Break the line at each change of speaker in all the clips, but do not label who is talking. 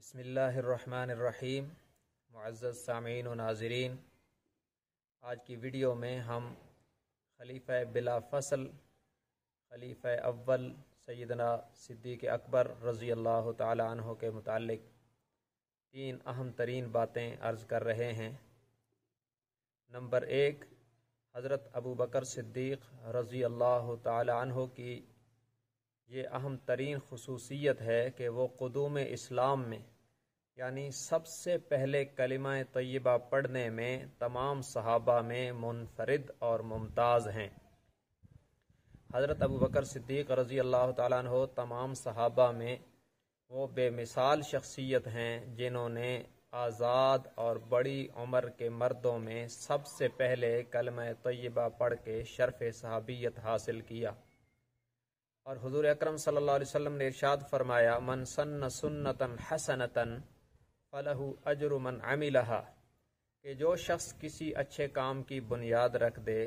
بسم اللہ الرحمن الرحیم۔ معزز سامعین و ناظرین، آج کی ویڈیو میں ہم خلیفہ بلا فصل خلیفہ اول سیدنا صدیق اکبر رضی اللہ تعالی عنہ کے متعلق 3 اہم ترین باتیں عرض کر رہے ہیں۔ نمبر 1، حضرت ابو بکر صدیق رضی اللہ تعالی عنہ کی یہ اہم ترین خصوصیت ہے کہ وہ قدوم اسلام میں یعنی سب سے پہلے کلمہ طیبہ پڑھنے میں تمام صحابہ میں منفرد اور ممتاز ہیں۔ حضرت ابو بکر صدیق رضی اللہ تعالیٰ عنہ تمام صحابہ میں وہ بے مثال شخصیت ہیں جنہوں نے آزاد اور بڑی عمر کے مردوں میں سب سے پہلے کلمہ طیبہ پڑھ کے شرف صحابیت حاصل کیا۔ اور حضور اکرم صلی اللہ علیہ وسلم نے ارشاد فرمایا، من سن سنتا حسنتا فلہ اجر من عملہا، کہ جو شخص کسی اچھے کام کی بنیاد رکھ دے،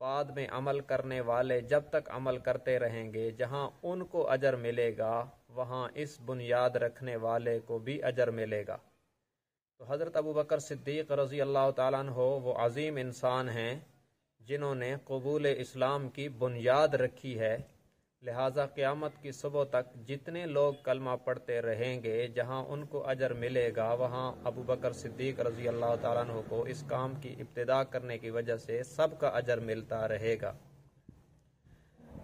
بعد میں عمل کرنے والے جب تک عمل کرتے رہیں گے، جہاں ان کو اجر ملے گا وہاں اس بنیاد رکھنے والے کو بھی اجر ملے گا۔ تو حضرت ابو بکر صدیق رضی اللہ تعالیٰ عنہ وہ عظیم انسان ہیں جنہوں نے قبول اسلام کی بنیاد رکھی ہے، لہٰذا قیامت کی صبح تک جتنے لوگ کلمہ پڑھتے رہیں گے، جہاں ان کو اجر ملے گا وہاں ابو بکر صدیق رضی اللہ تعالیٰ عنہ کو اس کام کی ابتدا کرنے کی وجہ سے سب کا اجر ملتا رہے گا۔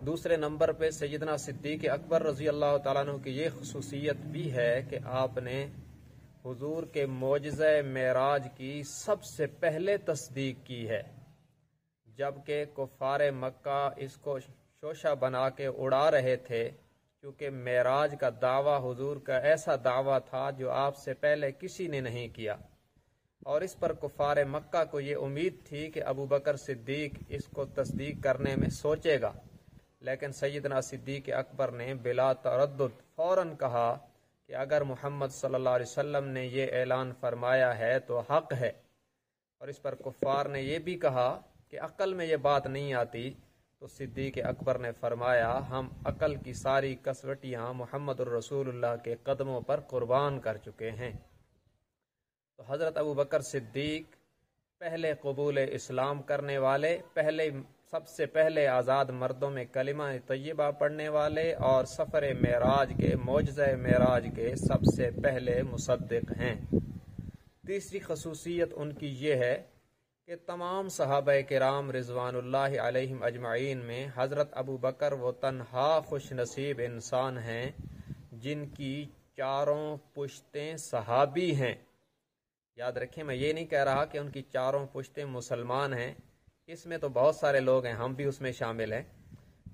دوسرے نمبر پہ سیدنا صدیق اکبر رضی اللہ تعالیٰ عنہ کی یہ خصوصیت بھی ہے کہ آپ نے حضور کے معجزہ معراج کی سب سے پہلے تصدیق کی ہے، جبکہ کفار مکہ اس کو شوشہ بنا کے اڑا رہے تھے، کیونکہ معراج کا دعویٰ حضور کا ایسا دعویٰ تھا جو آپ سے پہلے کسی نے نہیں کیا، اور اس پر کفار مکہ کو یہ امید تھی کہ ابو بکر صدیق اس کو تصدیق کرنے میں سوچے گا، لیکن سیدنا صدیق اکبر نے بلا تردد فوراً کہا کہ اگر محمد صلی اللہ علیہ وسلم نے یہ اعلان فرمایا ہے تو حق ہے، اور اس پر کفار نے یہ بھی کہا کہ عقل میں یہ بات نہیں آتی، تو صدیق اکبر نے فرمایا ہم عقل کی ساری کسوٹیاں محمد الرسول اللہ کے قدموں پر قربان کر چکے ہیں۔ تو حضرت ابو بکر صدیق پہلے قبول اسلام کرنے والے، سب سے پہلے آزاد مردوں میں کلمہ طیبہ پڑھنے والے، اور سفر معراج کے معجزہ معراج کے سب سے پہلے مصدق ہیں۔ تیسری خصوصیت ان کی یہ ہے کہ تمام صحابہ کرام رضوان اللہ علیہم اجمعین میں حضرت ابو بکر وہ تنہا خوش نصیب انسان ہیں جن کی چاروں پشتیں صحابی ہیں۔ یاد رکھیں، میں یہ نہیں کہہ رہا کہ ان کی چاروں پشتیں مسلمان ہیں، اس میں تو بہت سارے لوگ ہیں، ہم بھی اس میں شامل ہیں،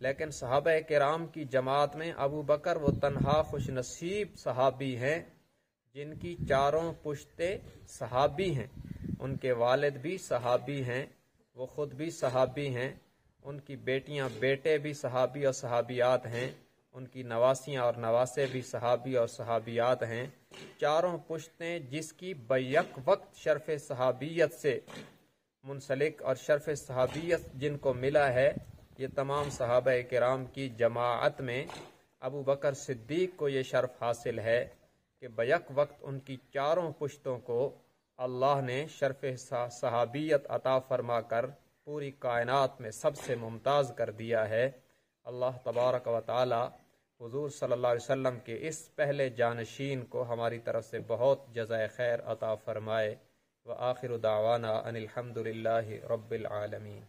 لیکن صحابہ کرام کی جماعت میں ابو بکر وہ تنہا خوش نصیب صحابی ہیں جن کی چاروں پشتیں صحابی ہیں۔ ان کے والد بھی صحابی ہیں، وہ خود بھی صحابی ہیں، ان کی بیٹیاں بیٹے بھی صحابی اور صحابیات ہیں، ان کی نواسیاں اور نواسے بھی صحابی اور صحابیات ہیں۔ چاروں پشتیں جس کی بیک وقت شرف صحابیت سے منسلک اور شرف صحابیت جن کو ملا ہے، یہ تمام صحابہ کرام کی جماعت میں ابو بکر صدیق کو یہ شرف حاصل ہے کہ بیک وقت ان کی چاروں پشتوں کو اللہ نے شرف صحابیت عطا فرما کر پوری کائنات میں سب سے ممتاز کر دیا ہے۔ اللہ تبارک و تعالی حضور صلی اللہ علیہ وسلم کے اس پہلے جانشین کو ہماری طرف سے بہت جزائے خیر عطا فرمائے۔ وآخر دعوانا ان الحمد للہ رب العالمین۔